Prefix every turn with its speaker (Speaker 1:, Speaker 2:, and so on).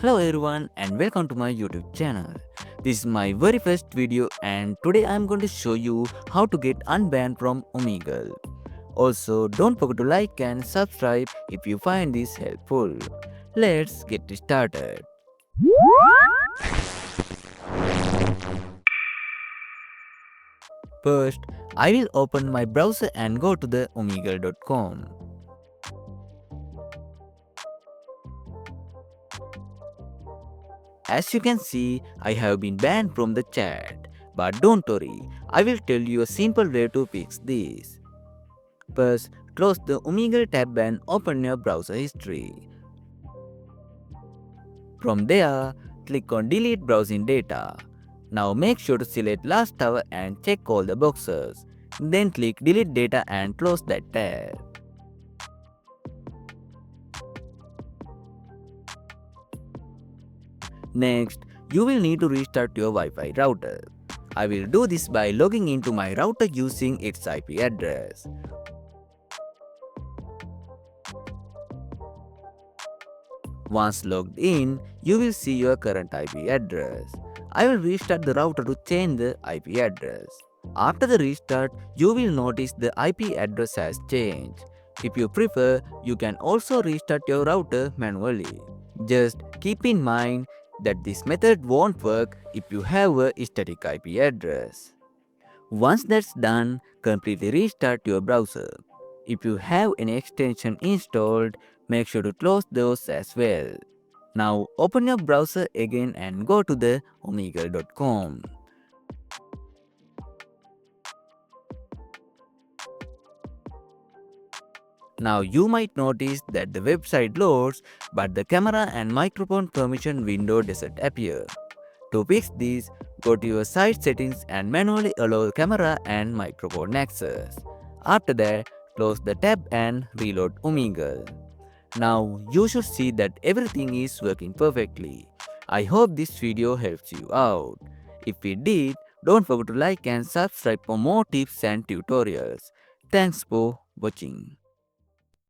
Speaker 1: Hello everyone and welcome to my YouTube channel. This is my very first video and today I am going to show you how to get unbanned from Omegle. Also don't forget to like and subscribe if you find this helpful. Let's get started. First, I will open my browser and go to the omegle.com. As you can see, I have been banned from the chat. But don't worry, I will tell you a simple way to fix this. First, close the Omegle tab and open your browser history. From there, click on Delete Browsing Data. Now make sure to select Last Hour and check all the boxes. Then click Delete Data and close that tab. Next, you will need to restart your Wi-Fi router. I will do this by logging into my router using its IP address. Once logged in, you will see your current IP address. I will restart the router to change the IP address. After the restart, you will notice the IP address has changed. If you prefer, you can also restart your router manually. Just keep in mind that this method won't work if you have a static IP address. Once that's done, completely restart your browser. If you have any extension installed, make sure to close those as well. Now open your browser again and go to the omegle.com. Now you might notice that the website loads, but the camera and microphone permission window doesn't appear. To fix this, go to your site settings and manually allow camera and microphone access. After that, close the tab and reload Omegle. Now you should see that everything is working perfectly. I hope this video helps you out. If it did, don't forget to like and subscribe for more tips and tutorials. Thanks for watching.